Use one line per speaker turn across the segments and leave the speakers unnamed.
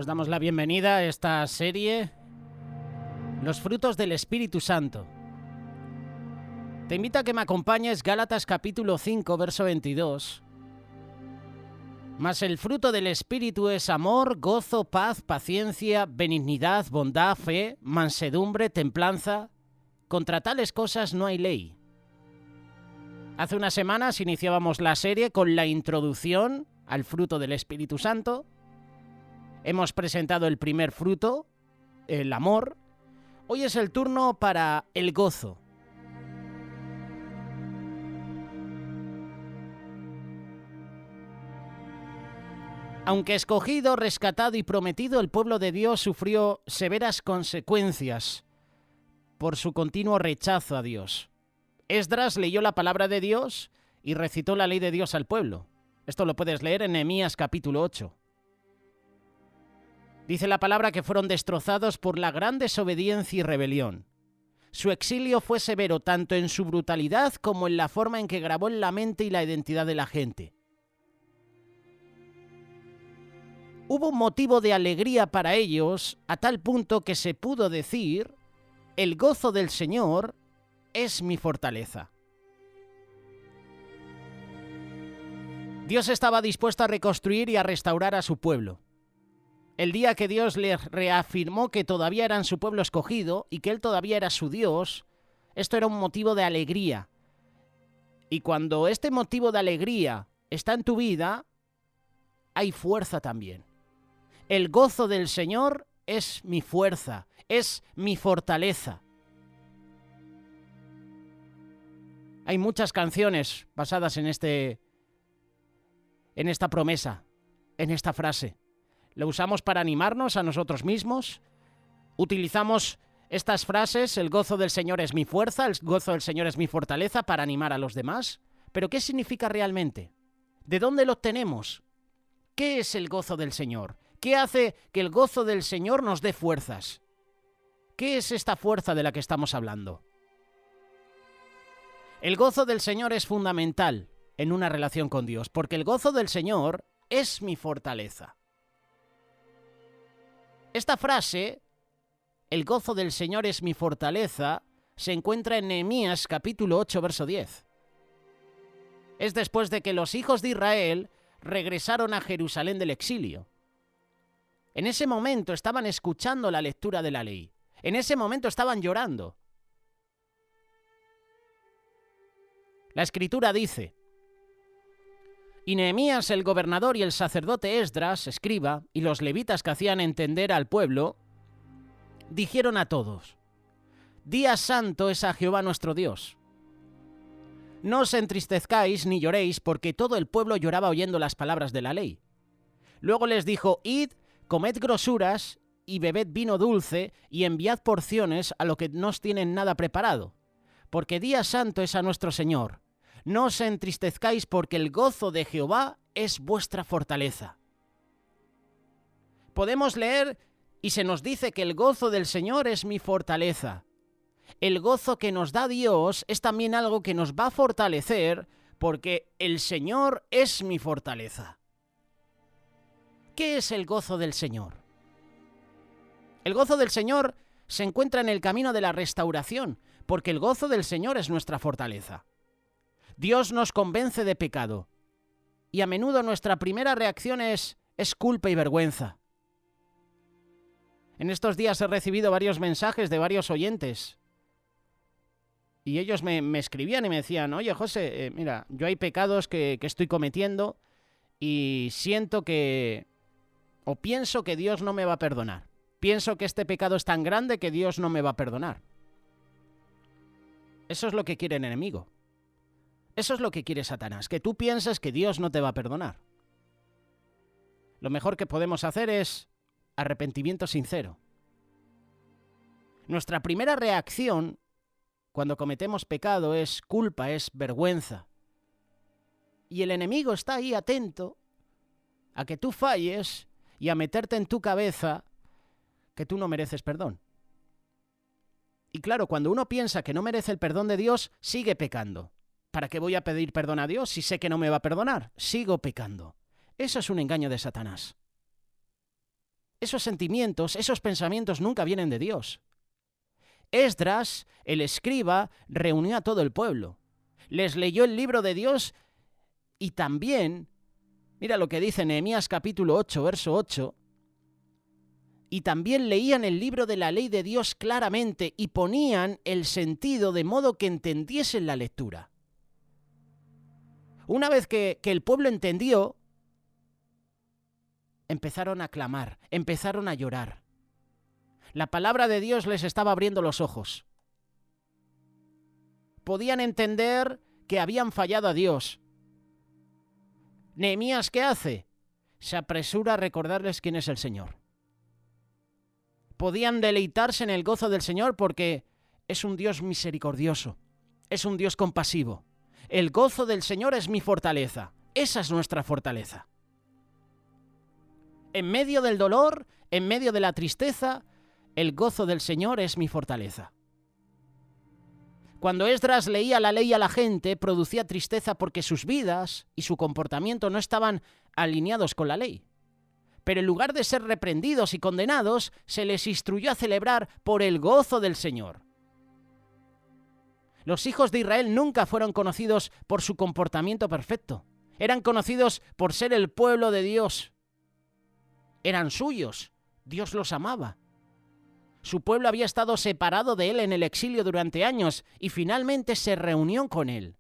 damos la bienvenida a esta serie, Los frutos del Espíritu Santo. Te invito a que me acompañes, Gálatas capítulo 5, verso 22. Mas el fruto del Espíritu es amor, gozo, paz, paciencia, benignidad, bondad, fe, mansedumbre, templanza. Contra tales cosas no hay ley. Hace unas semanas iniciábamos la serie con la introducción al fruto del Espíritu Santo. Hemos presentado el primer fruto, el amor. Hoy es el turno para el gozo. Aunque escogido, rescatado y prometido, el pueblo de Dios sufrió severas consecuencias por su continuo rechazo a Dios. Esdras leyó la palabra de Dios y recitó la ley de Dios al pueblo. Esto lo puedes leer en Nehemías capítulo 8. Dice la palabra que fueron destrozados por la gran desobediencia y rebelión. Su exilio fue severo tanto en su brutalidad como en la forma en que grabó en la mente y la identidad de la gente. Hubo un motivo de alegría para ellos a tal punto que se pudo decir: el gozo del Señor es mi fortaleza. Dios estaba dispuesto a reconstruir y a restaurar a su pueblo. El día que Dios les reafirmó que todavía eran su pueblo escogido y que Él todavía era su Dios, esto era un motivo de alegría. Y cuando este motivo de alegría está en tu vida, hay fuerza también. El gozo del Señor es mi fuerza, es mi fortaleza. Hay muchas canciones basadas en esta promesa, en esta frase. Lo usamos para animarnos a nosotros mismos. Utilizamos estas frases, el gozo del Señor es mi fuerza, el gozo del Señor es mi fortaleza, para animar a los demás. ¿Pero qué significa realmente? ¿De dónde lo obtenemos? ¿Qué es el gozo del Señor? ¿Qué hace que el gozo del Señor nos dé fuerzas? ¿Qué es esta fuerza de la que estamos hablando? El gozo del Señor es fundamental en una relación con Dios, porque el gozo del Señor es mi fortaleza. Esta frase, el gozo del Señor es mi fortaleza, se encuentra en Nehemías capítulo 8, verso 10. Es después de que los hijos de Israel regresaron a Jerusalén del exilio. En ese momento estaban escuchando la lectura de la ley. En ese momento estaban llorando. La Escritura dice: y Nehemías el gobernador y el sacerdote Esdras, escriba, y los levitas que hacían entender al pueblo, dijeron a todos: día santo es a Jehová nuestro Dios. No os entristezcáis ni lloréis, porque todo el pueblo lloraba oyendo las palabras de la ley. Luego les dijo: id, comed grosuras y bebed vino dulce y enviad porciones a los que no tienen nada preparado, porque día santo es a nuestro Señor. No os entristezcáis, porque el gozo de Jehová es vuestra fortaleza. Podemos leer y se nos dice que el gozo del Señor es mi fortaleza. El gozo que nos da Dios es también algo que nos va a fortalecer, porque el Señor es mi fortaleza. ¿Qué es el gozo del Señor? El gozo del Señor se encuentra en el camino de la restauración, porque el gozo del Señor es nuestra fortaleza. Dios nos convence de pecado, y a menudo nuestra primera reacción es culpa y vergüenza. En estos días he recibido varios mensajes de varios oyentes, y ellos me escribían y me decían: oye, José, mira, yo hay pecados que estoy cometiendo y siento o pienso que Dios no me va a perdonar. Pienso que este pecado es tan grande que Dios no me va a perdonar. Eso es lo que quiere el enemigo. Eso es lo que quiere Satanás, que tú pienses que Dios no te va a perdonar. Lo mejor que podemos hacer es arrepentimiento sincero. Nuestra primera reacción cuando cometemos pecado es culpa, es vergüenza. Y el enemigo está ahí atento a que tú falles y a meterte en tu cabeza que tú no mereces perdón. Y claro, cuando uno piensa que no merece el perdón de Dios, sigue pecando. ¿Para qué voy a pedir perdón a Dios si sé que no me va a perdonar? Sigo pecando. Eso es un engaño de Satanás. esos sentimientos, esos pensamientos nunca vienen de Dios. Esdras, el escriba, reunió a todo el pueblo. Les leyó el libro de Dios y también, mira lo que dice Nehemías capítulo 8, verso 8, y también leían el libro de la ley de Dios claramente y ponían el sentido de modo que entendiesen la lectura. Una vez que el pueblo entendió, empezaron a clamar, empezaron a llorar. La palabra de Dios les estaba abriendo los ojos. Podían entender que habían fallado a Dios. Nehemías, ¿qué hace? Se apresura a recordarles quién es el Señor. Podían deleitarse en el gozo del Señor porque es un Dios misericordioso, es un Dios compasivo. El gozo del Señor es mi fortaleza. Esa es nuestra fortaleza. En medio del dolor, en medio de la tristeza, el gozo del Señor es mi fortaleza. Cuando Esdras leía la ley a la gente, producía tristeza porque sus vidas y su comportamiento no estaban alineados con la ley. Pero en lugar de ser reprendidos y condenados, se les instruyó a celebrar por el gozo del Señor. Los hijos de Israel nunca fueron conocidos por su comportamiento perfecto. Eran conocidos por ser el pueblo de Dios. Eran suyos. Dios los amaba. Su pueblo había estado separado de él en el exilio durante años y finalmente se reunió con él.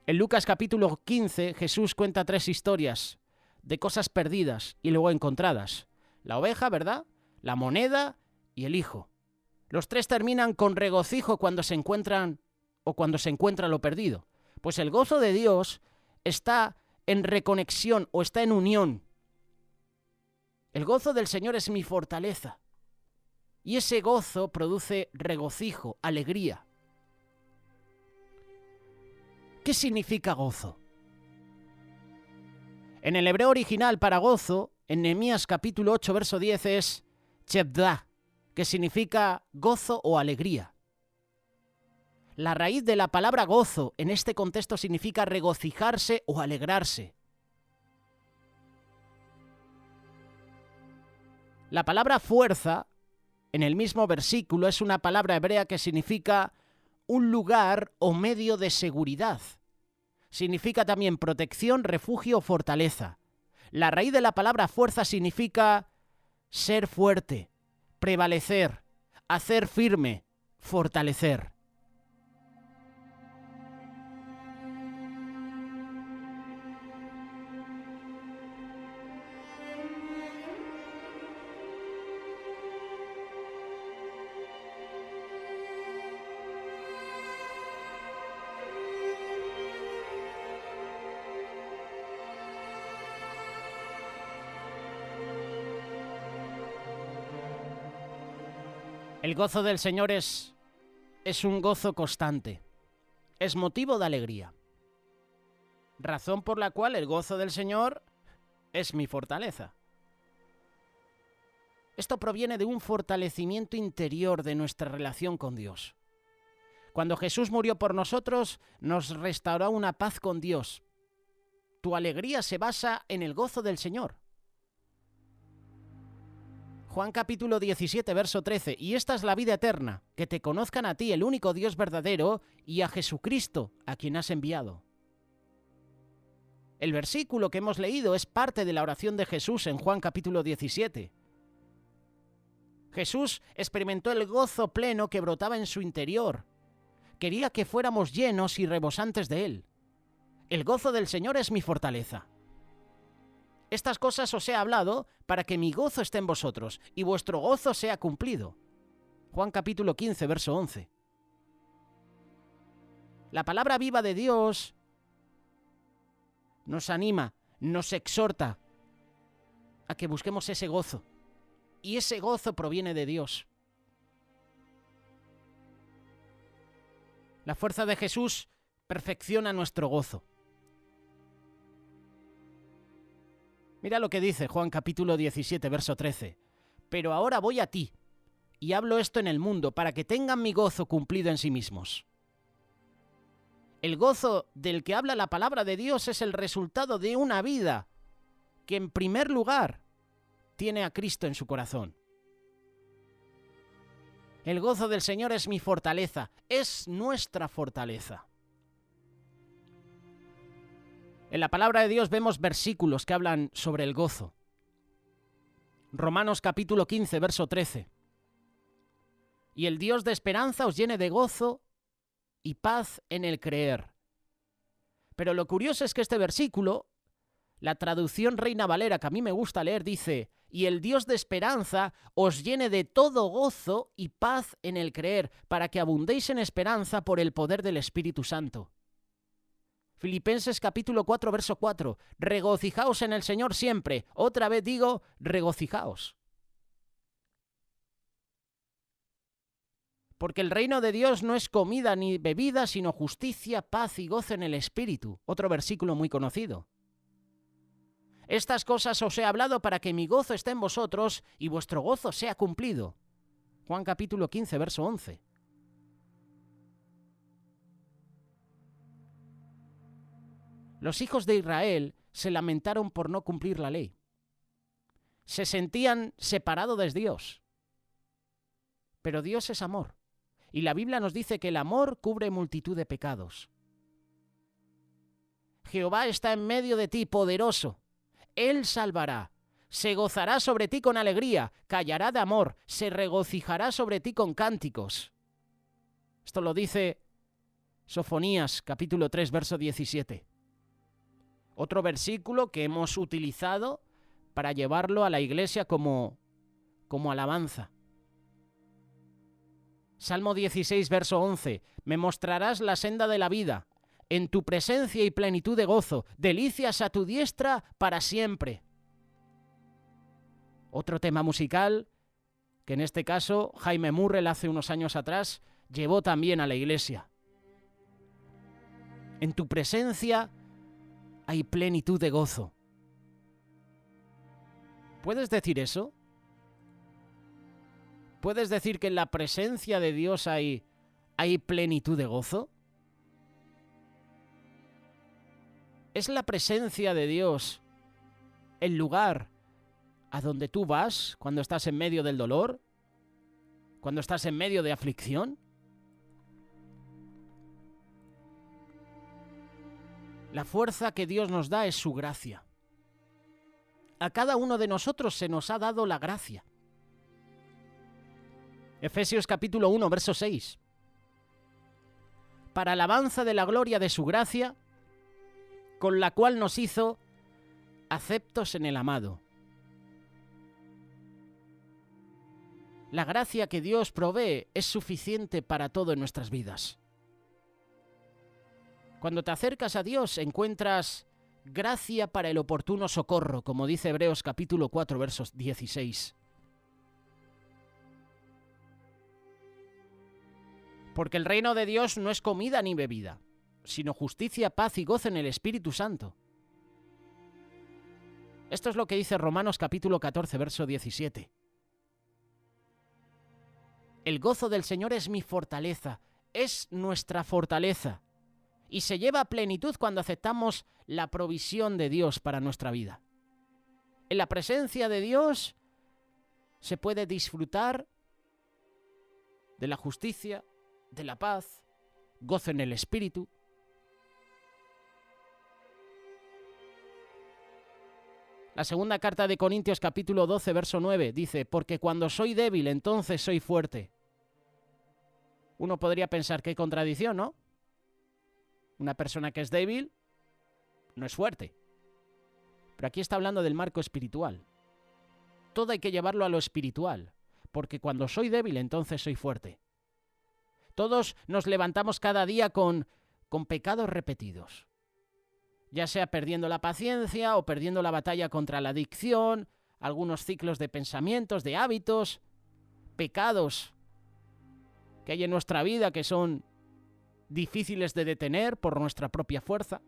En Lucas capítulo 15, Jesús cuenta 3 historias de cosas perdidas y luego encontradas. La oveja, ¿verdad? La moneda y el hijo. Los 3 terminan con regocijo cuando se encuentran o cuando se encuentra lo perdido. Pues el gozo de Dios está en reconexión o está en unión. El gozo del Señor es mi fortaleza. Y ese gozo produce regocijo, alegría. ¿Qué significa gozo? En el hebreo original para gozo, en Nehemías capítulo 8, verso 10 es chevdah, que significa gozo o alegría. La raíz de la palabra gozo en este contexto significa regocijarse o alegrarse. La palabra fuerza, en el mismo versículo, es una palabra hebrea que significa un lugar o medio de seguridad. Significa también protección, refugio o fortaleza. La raíz de la palabra fuerza significa ser fuerte, prevalecer, hacer firme, fortalecer. El gozo del Señor es un gozo constante, es motivo de alegría, razón por la cual el gozo del Señor es mi fortaleza. Esto proviene de un fortalecimiento interior de nuestra relación con Dios. Cuando Jesús murió por nosotros, nos restauró una paz con Dios. Tu alegría se basa en el gozo del Señor. Juan capítulo 17, verso 13. Y esta es la vida eterna, que te conozcan a ti, el único Dios verdadero, y a Jesucristo, a quien has enviado. El versículo que hemos leído es parte de la oración de Jesús en Juan capítulo 17. Jesús experimentó el gozo pleno que brotaba en su interior. Quería que fuéramos llenos y rebosantes de él. El gozo del Señor es mi fortaleza. Estas cosas os he hablado para que mi gozo esté en vosotros y vuestro gozo sea cumplido. Juan capítulo 15, verso 11. La palabra viva de Dios nos anima, nos exhorta a que busquemos ese gozo. Y ese gozo proviene de Dios. La fuerza de Jesús perfecciona nuestro gozo. Mira lo que dice Juan capítulo 17, verso 13. Pero ahora voy a ti, y hablo esto en el mundo, para que tengan mi gozo cumplido en sí mismos. El gozo del que habla la palabra de Dios es el resultado de una vida que en primer lugar tiene a Cristo en su corazón. El gozo del Señor es mi fortaleza, es nuestra fortaleza. En la palabra de Dios vemos versículos que hablan sobre el gozo. Romanos capítulo 15, verso 13. Y el Dios de esperanza os llene de gozo y paz en el creer. Pero lo curioso es que este versículo, la traducción Reina Valera, que a mí me gusta leer, dice: y el Dios de esperanza os llene de todo gozo y paz en el creer, para que abundéis en esperanza por el poder del Espíritu Santo. Filipenses capítulo 4, verso 4. Regocijaos en el Señor siempre. Otra vez digo, regocijaos. Porque el reino de Dios no es comida ni bebida, sino justicia, paz y gozo en el Espíritu. Otro versículo muy conocido. Estas cosas os he hablado para que mi gozo esté en vosotros y vuestro gozo sea cumplido. Juan capítulo 15, verso 11. Los hijos de Israel se lamentaron por no cumplir la ley. Se sentían separados de Dios. Pero Dios es amor. Y la Biblia nos dice que el amor cubre multitud de pecados. Jehová está en medio de ti, poderoso. Él salvará. Se gozará sobre ti con alegría. Callará de amor. Se regocijará sobre ti con cánticos. Esto lo dice Sofonías, capítulo 3, verso 17. Otro versículo que hemos utilizado para llevarlo a la iglesia como alabanza. Salmo 16, verso 11. Me mostrarás la senda de la vida. En tu presencia y plenitud de gozo. Delicias a tu diestra para siempre. Otro tema musical que en este caso Jaime Murrell hace unos años atrás llevó también a la iglesia. En tu presencia hay plenitud de gozo. ¿Puedes decir eso? ¿Puedes decir que en la presencia de Dios hay plenitud de gozo? ¿Es la presencia de Dios el lugar a donde tú vas cuando estás en medio del dolor? ¿Cuando estás en medio de aflicción? La fuerza que Dios nos da es su gracia. A cada uno de nosotros se nos ha dado la gracia. Efesios capítulo 1, verso 6. Para alabanza de la gloria de su gracia, con la cual nos hizo aceptos en el amado. La gracia que Dios provee es suficiente para todo en nuestras vidas. Cuando te acercas a Dios encuentras gracia para el oportuno socorro, como dice Hebreos capítulo 4, versos 16. Porque el reino de Dios no es comida ni bebida, sino justicia, paz y gozo en el Espíritu Santo. Esto es lo que dice Romanos capítulo 14, verso 17. El gozo del Señor es mi fortaleza, es nuestra fortaleza. Y se lleva a plenitud cuando aceptamos la provisión de Dios para nuestra vida. En la presencia de Dios se puede disfrutar de la justicia, de la paz, gozo en el Espíritu. La segunda carta de Corintios capítulo 12, verso 9 dice: porque cuando soy débil, entonces soy fuerte. Uno podría pensar qué contradicción, ¿no? Una persona que es débil no es fuerte. Pero aquí está hablando del marco espiritual. Todo hay que llevarlo a lo espiritual, porque cuando soy débil, entonces soy fuerte. Todos nos levantamos cada día con pecados repetidos, ya sea perdiendo la paciencia o perdiendo la batalla contra la adicción, algunos ciclos de pensamientos, de hábitos, pecados que hay en nuestra vida que son difíciles de detener por nuestra propia fuerza.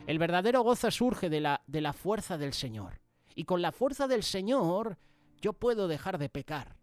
El verdadero gozo surge de la fuerza del Señor. Y con la fuerza del Señor yo puedo dejar de pecar.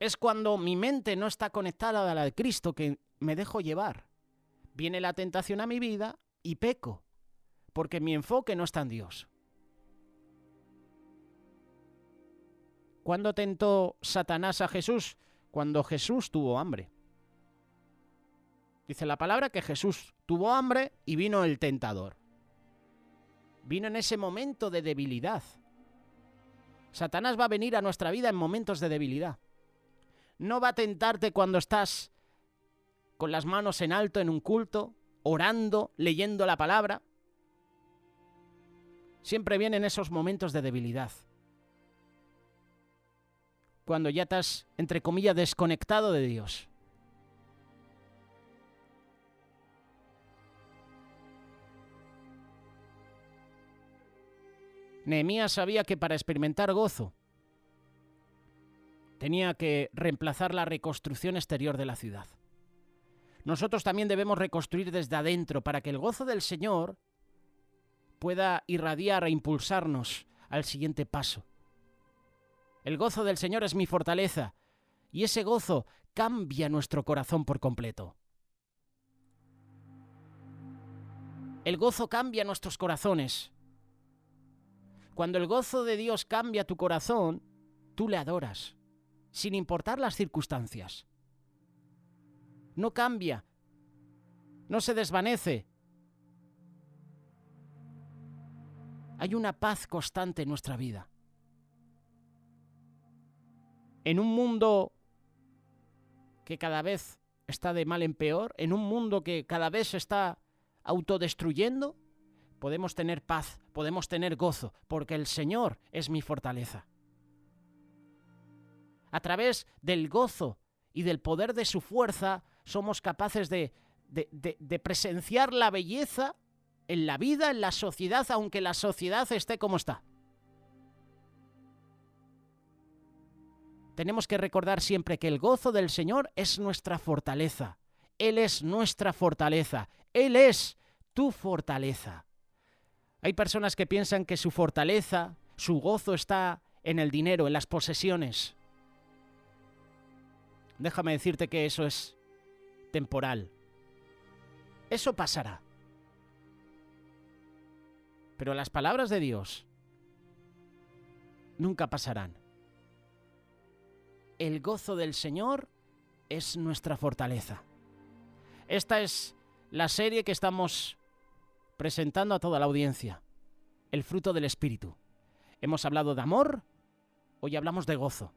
Es cuando mi mente no está conectada a la de Cristo que me dejo llevar Viene la tentación a mi vida y peco, porque mi enfoque no está en Dios. ¿Cuándo tentó Satanás a Jesús? Cuando Jesús tuvo hambre. Dice la palabra que Jesús tuvo hambre y vino el tentador. Vino en ese momento de debilidad. Satanás va a venir a nuestra vida en momentos de debilidad. No va a tentarte cuando estás con las manos en alto en un culto, orando, leyendo la palabra. Siempre vienen esos momentos de debilidad. Cuando ya estás, entre comillas, desconectado de Dios. Nehemías sabía que para experimentar gozo tenía que reemplazar la reconstrucción exterior de la ciudad. Nosotros también debemos reconstruir desde adentro para que el gozo del Señor pueda irradiar e impulsarnos al siguiente paso. El gozo del Señor es mi fortaleza y ese gozo cambia nuestro corazón por completo. El gozo cambia nuestros corazones. Cuando el gozo de Dios cambia tu corazón, tú le adoras, sin importar las circunstancias. No cambia, no se desvanece. Hay una paz constante en nuestra vida. En un mundo que cada vez está de mal en peor, en un mundo que cada vez se está autodestruyendo, podemos tener paz, podemos tener gozo, porque el Señor es mi fortaleza. A través del gozo y del poder de su fuerza, somos capaces de presenciar la belleza en la vida, en la sociedad, aunque la sociedad esté como está. Tenemos que recordar siempre que el gozo del Señor es nuestra fortaleza. Él es nuestra fortaleza. Él es tu fortaleza. Hay personas que piensan que su fortaleza, su gozo está en el dinero, en las posesiones. Déjame decirte que eso es temporal. Eso pasará. Pero las palabras de Dios nunca pasarán. El gozo del Señor es nuestra fortaleza. Esta es la serie que estamos presentando a toda la audiencia. El fruto del Espíritu. Hemos hablado de amor, hoy hablamos de gozo.